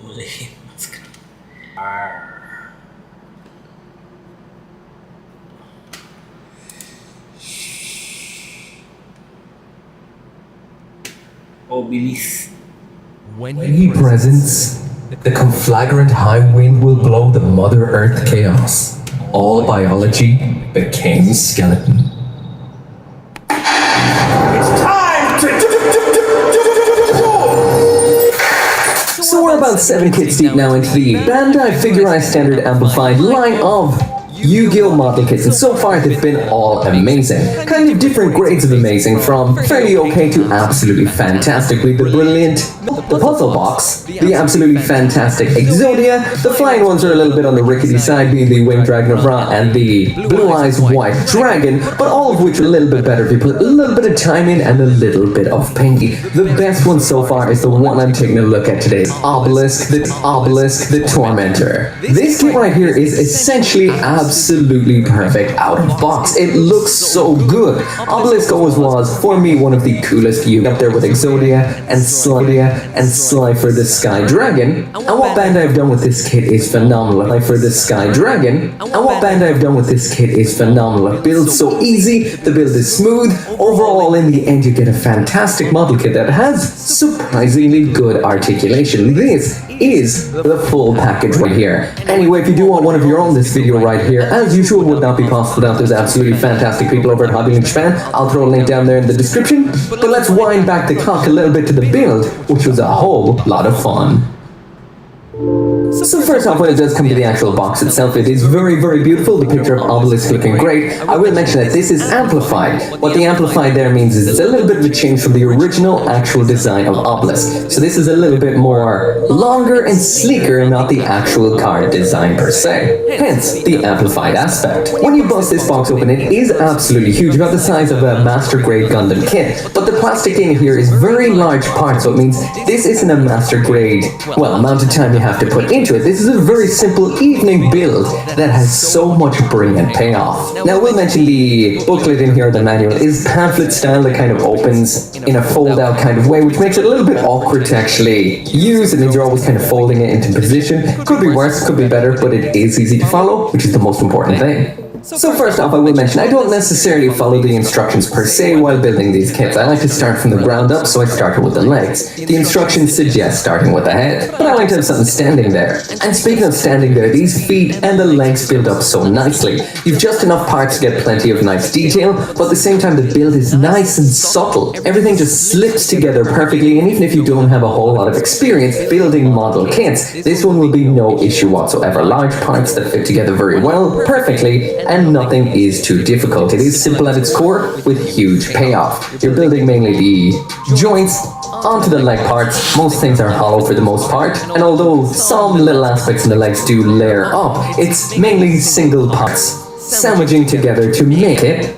Boleh masker. Arr. Obelisk. When he presents, the conflagrant high wind will blow the Mother Earth chaos. All biology became skeleton. It's time to So we're about 7 kits deep now into the Bandai Figure Standard Amplified line of Yu-Gi-Oh! Model kits, and so far they've been all amazing. Kind of different grades of amazing, from fairly okay to absolutely fantastically the brilliant, the puzzle box, the absolutely fantastic Exodia. The flying ones are a little bit on the rickety side, being the Winged Dragon of Ra and the Blue Eyes White Dragon, but all of which are a little bit better if you put a little bit of time in and a little bit of painting. The best one so far is the one I'm taking a look at today, Obelisk the Tormentor. This kit right here is essentially absolutely perfect out of box. It looks so good. Obelisk always was, for me, one of the coolest Yu up there with Exodia and Slifer the Sky Dragon. And what Bandai have done with this kit is phenomenal. Slifer the Sky Dragon. And what Bandai have done with this kit is phenomenal. It builds so easy, the build is smooth. Overall, in the end, you get a fantastic model kit that has surprisingly good articulation. This is the full package right here. Anyway, if you do want one of your own, this video right here, as usual, would not be possible without those absolutely fantastic people over at Hobby Link Japan. I'll throw a link down there in the description. But let's wind back the clock a little bit to the build, which was a whole lot of fun. So first off, when it does come to the actual box itself, it is very, very beautiful. The picture of Obelisk looking great. I will mention that this is amplified. What the amplified there means is it's a little bit of a change from the original actual design of Obelisk. So this is a little bit more longer and sleeker, not the actual card design per se. Hence, the amplified aspect. When you bust this box open, it is absolutely huge, about the size of a Master Grade Gundam kit. But the plastic in here is very large part, so it means this isn't a Master Grade, well, amount of time you have to put into it. This is a very simple evening build that has so much brilliant payoff. Now, we'll mention the booklet in here, the manual, is pamphlet style that kind of opens in a fold-out kind of way, which makes it a little bit awkward to actually use. It means you're always kind of folding it into position. Could be worse, could be better, but it is easy to follow, which is the most important thing. So first off, I will mention, I don't necessarily follow the instructions per se while building these kits. I like to start from the ground up, so I started with the legs. The instructions suggest starting with the head, but I like to have something standing there. And speaking of standing there, these feet and the legs build up so nicely. You've just enough parts to get plenty of nice detail, but at the same time the build is nice and subtle. Everything just slips together perfectly, and even if you don't have a whole lot of experience building model kits, this one will be no issue whatsoever. Large parts that fit together very well, perfectly, and nothing is too difficult. It is simple at its core with huge payoff. You're building mainly the joints onto the leg parts. Most things are hollow for the most part, and although some little aspects in the legs do layer up, it's mainly single parts sandwiching together to make it.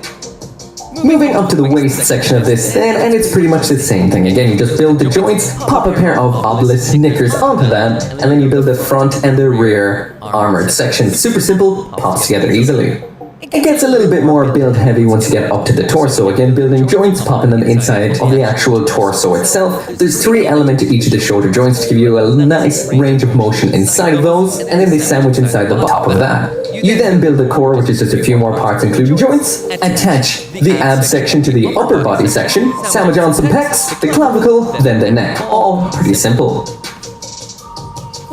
Moving up to the waist section of this then, and it's pretty much the same thing. Again, you just build the joints, pop a pair of Obelisk knickers onto that, and then you build the front and the rear armored section. Super simple, pops together easily. It gets a little bit more build heavy once you get up to the torso. Again, building joints, popping them inside of the actual torso itself. There's 3 elements to each of the shoulder joints to give you a nice range of motion inside of those, and then they sandwich inside the top of that. You then build the core, which is just a few more parts including joints, attach the ab section to the upper body section, sandwich on some pecs, the clavicle, then the neck. All pretty simple.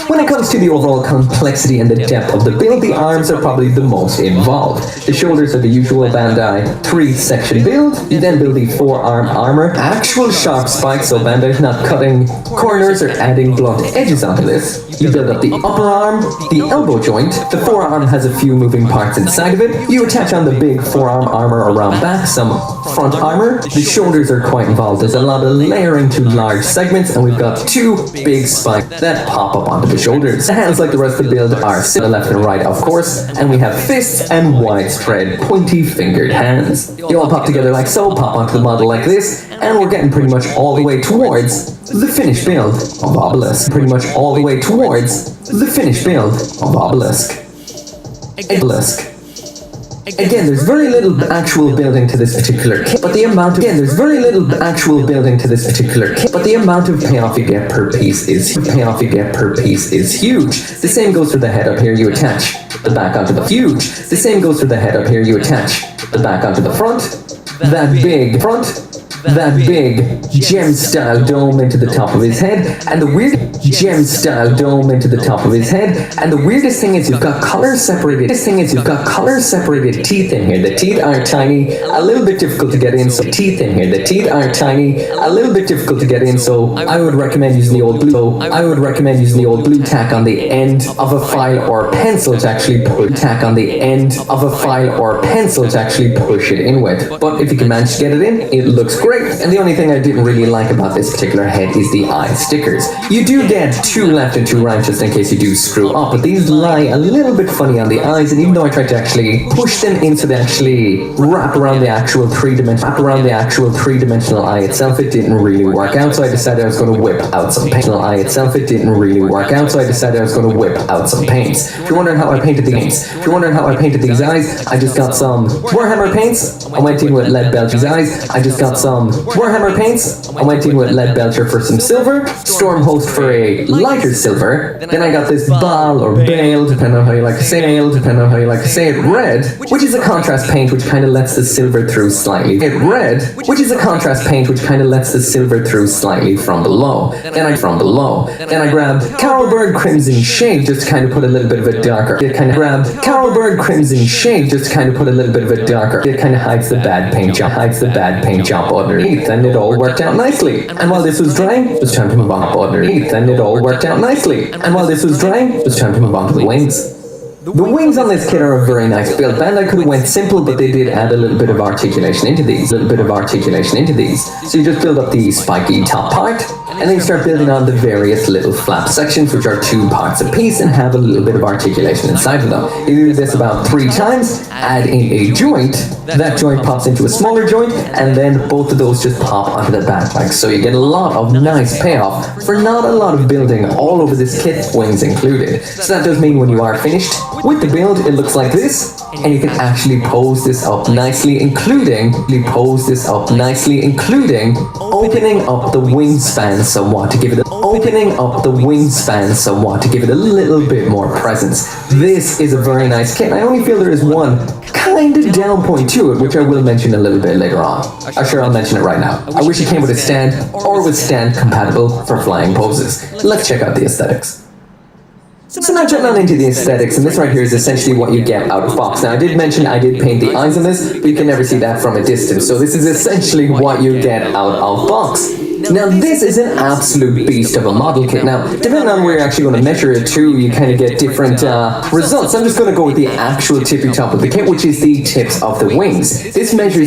When it comes to the overall complexity and the depth of the build, the arms are probably the most involved. The shoulders are the usual Bandai 3-section build. You then build the forearm armor, actual sharp spikes, so Bandai's not cutting corners or adding blunt edges onto this. You build up the upper arm, the elbow joint. The forearm has a few moving parts inside of it. You attach on the big forearm armor around back, some front armor. The shoulders are quite involved. There's a lot of layering to large segments, and we've got 2 big spikes that pop up onto the shoulders. The hands, like the rest of the build, are to the left and right, of course, and we have fists and widespread pointy-fingered hands. They all pop together like so, pop onto the model like this, and we're getting pretty much all the way towards the finished build of Obelisk. Pretty much all the way towards the finished build of Obelisk. Obelisk. Again, there's very little actual building to this particular kit, but the amount of payoff you get per piece is huge. The same goes for the head up here. You attach the back onto the huge. The same goes for the head up here. You attach the back onto the front. That big gem-style dome into the top of his head, and the weirdest thing is you've got color-separated teeth in here. The teeth are tiny, a little bit difficult to get in, so I would recommend using the old blue tack on the end of a file or pencil to actually push it in with. But if you can manage to get it in, it looks great. And the only thing I didn't really like about this particular head is the eye stickers. You do get 2 left and 2 right just in case you do screw up, but these lie a little bit funny on the eyes, and even though I tried to actually push them in so they actually wrap around the actual three-dimensional eye itself, it didn't really work out, so I decided I was going to whip out some paint. If you're wondering how I painted these eyes, I just got some Warhammer paints. I went in with lead Belcher's eyes. I just got some Warhammer paints. I went in with lead Belcher for some silver, Stormhost for a lighter silver. Then I got this ball or bale, depending on how you like to say it, red, which is a contrast paint which kind of lets the silver through slightly. From below. Then I grabbed Carrollburg Crimson Shade just to kind of put a little bit of a darker. It kind of hides the bad paint job underneath, and it all worked out nicely. And while this was drying, it was time to move on to the wings. The wings on this kit are a very nice build. Bandai could have went simple, but they did add a little bit of articulation into these. So you just build up the spiky top part, and then you start building on the various little flap sections, which are 2 parts a piece and have a little bit of articulation inside of them. You do this about 3 times, add in a joint, that joint pops into a smaller joint, and then both of those just pop onto the back like so. You get a lot of nice payoff for not a lot of building all over this kit, wings included. So that does mean when you are finished with the build, it looks like this, and you can actually pose this up nicely, including opening up the wingspan somewhat to give it a little bit more presence. This is a very nice kit. I only feel there is one kind of down point to it, which I will mention a little bit later on. I'll mention it right now. I wish it came with a stand, or with stand compatible for flying poses. Let's check out the aesthetics. So now jumping on into the aesthetics, and this right here is essentially what you get out of box. Now I did mention I did paint the eyes on this, but you can never see that from a distance. So this is essentially what you get out of box. Now this is an absolute beast of a model kit. Now depending on where you're actually going to measure it to, you kind of get different results. I'm just going to go with the actual tippy top of the kit, which is the tips of the wings. This measures